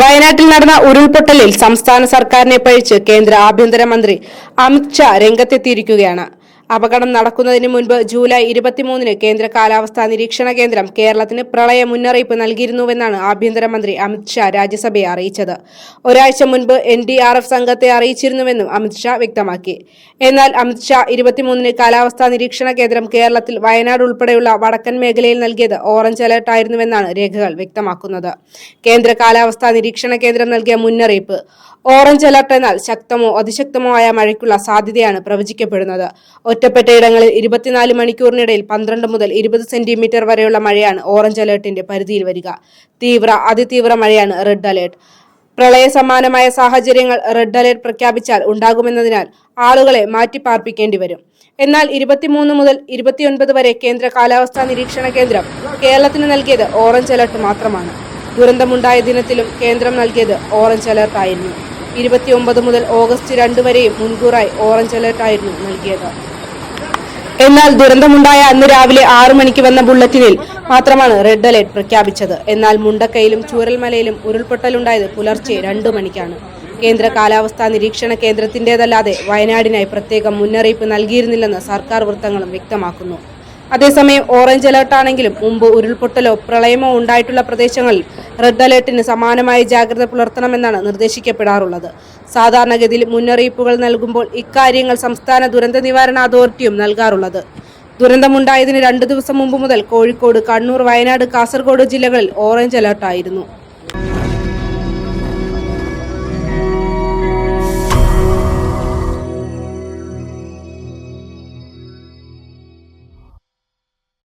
വയനാട്ടിൽ നടന്ന ഉരുൾപൊട്ടലിൽ സംസ്ഥാന സർക്കാരിനെ പഴിച്ച് കേന്ദ്ര ആഭ്യന്തരമന്ത്രി അമിത് ഷാ രംഗത്തെത്തിയിരിക്കുകയാണ്. അപകടം നടക്കുന്നതിന് മുൻപ് ജൂലൈ 23-ന് കേന്ദ്ര കാലാവസ്ഥാ നിരീക്ഷണ കേന്ദ്രം കേരളത്തിന് പ്രളയ മുന്നറിയിപ്പ് നൽകിയിരുന്നുവെന്നാണ് ആഭ്യന്തരമന്ത്രി അമിത് ഷാ രാജ്യസഭയെ അറിയിച്ചത്. ഒരാഴ്ച മുൻപ് NDRF സംഘത്തെ അറിയിച്ചിരുന്നുവെന്നും അമിത് ഷാ വ്യക്തമാക്കി. എന്നാൽ അമിത് ഷാ 23-ന് കാലാവസ്ഥാ നിരീക്ഷണ കേന്ദ്രം കേരളത്തിൽ വയനാട് ഉൾപ്പെടെയുള്ള വടക്കൻ മേഖലയിൽ നൽകിയത് ഓറഞ്ച് അലർട്ട് ആയിരുന്നുവെന്നാണ് രേഖകൾ വ്യക്തമാക്കുന്നത്. കേന്ദ്ര കാലാവസ്ഥാ നിരീക്ഷണ കേന്ദ്രം നൽകിയ മുന്നറിയിപ്പ് ഓറഞ്ച് അലർട്ട് എന്നാൽ ശക്തമോ അതിശക്തമോ ആയ മഴയ്ക്കുള്ള സാധ്യതയാണ് പ്രവചിക്കപ്പെടുന്നത്. ഒറ്റപ്പെട്ട ഇടങ്ങളിൽ 24 മണിക്കൂറിനിടയിൽ 12 മുതൽ 20 സെന്റിമീറ്റർ വരെയുള്ള മഴയാണ് ഓറഞ്ച് അലർട്ടിന്റെ പരിധിയിൽ വരിക. തീവ്ര അതിതീവ്ര മഴയാണ് റെഡ് അലർട്ട്. പ്രളയ സമാനമായ സാഹചര്യങ്ങൾ റെഡ് അലർട്ട് പ്രഖ്യാപിച്ചാൽ ഉണ്ടാകുമെന്നതിനാൽ ആളുകളെ മാറ്റിപ്പാർപ്പിക്കേണ്ടി വരും. എന്നാൽ 23 മുതൽ 29 വരെ കേന്ദ്ര കാലാവസ്ഥാ നിരീക്ഷണ കേന്ദ്രം കേരളത്തിന് നൽകിയത് ഓറഞ്ച് അലർട്ട് മാത്രമാണ്. ദുരന്തമുണ്ടായ ദിനത്തിലും കേന്ദ്രം നൽകിയത് ഓറഞ്ച് അലർട്ട് ആയിരുന്നു. 29 മുതൽ ഓഗസ്റ്റ് 2 വരെയും മുൻകൂറായി ഓറഞ്ച് അലർട്ട് ആയിരുന്നു നൽകിയത്. എന്നാൽ ദുരന്തമുണ്ടായ അന്ന് രാവിലെ 6 മണിക്ക് വന്ന ബുള്ളറ്റിനിൽ മാത്രമാണ് റെഡ് അലർട്ട് പ്രഖ്യാപിച്ചത്. എന്നാൽ മുണ്ടക്കയിലും ചൂരൽമലയിലും ഉരുൾപൊട്ടലുണ്ടായത് പുലർച്ചെ 2 മണിക്കാണ്. കേന്ദ്ര കാലാവസ്ഥാ നിരീക്ഷണ കേന്ദ്രത്തിന്റേതല്ലാതെ വയനാടിനായി പ്രത്യേകം മുന്നറിയിപ്പ് നൽകിയിരുന്നില്ലെന്ന് സർക്കാർ വൃത്തങ്ങളും വ്യക്തമാക്കുന്നു. അതേസമയം ഓറഞ്ച് അലർട്ടാണെങ്കിലും മുമ്പ് ഉരുൾപൊട്ടലോ പ്രളയമോ ഉണ്ടായിട്ടുള്ള പ്രദേശങ്ങളിൽ റെഡ് അലർട്ടിന് സമാനമായ ജാഗ്രത പുലർത്തണമെന്നാണ് നിർദ്ദേശിക്കപ്പെടാറുള്ളത്. സാധാരണഗതിയിൽ മുന്നറിയിപ്പുകൾ നൽകുമ്പോൾ ഇക്കാര്യങ്ങൾ സംസ്ഥാന ദുരന്ത നിവാരണ അതോറിറ്റിയും നൽകാറുള്ളത്. ദുരന്തമുണ്ടായതിന് 2 ദിവസം മുമ്പ് മുതൽ കോഴിക്കോട്, കണ്ണൂർ, വയനാട്, കാസർഗോഡ് ജില്ലകളിൽ ഓറഞ്ച് അലർട്ടായിരുന്നു.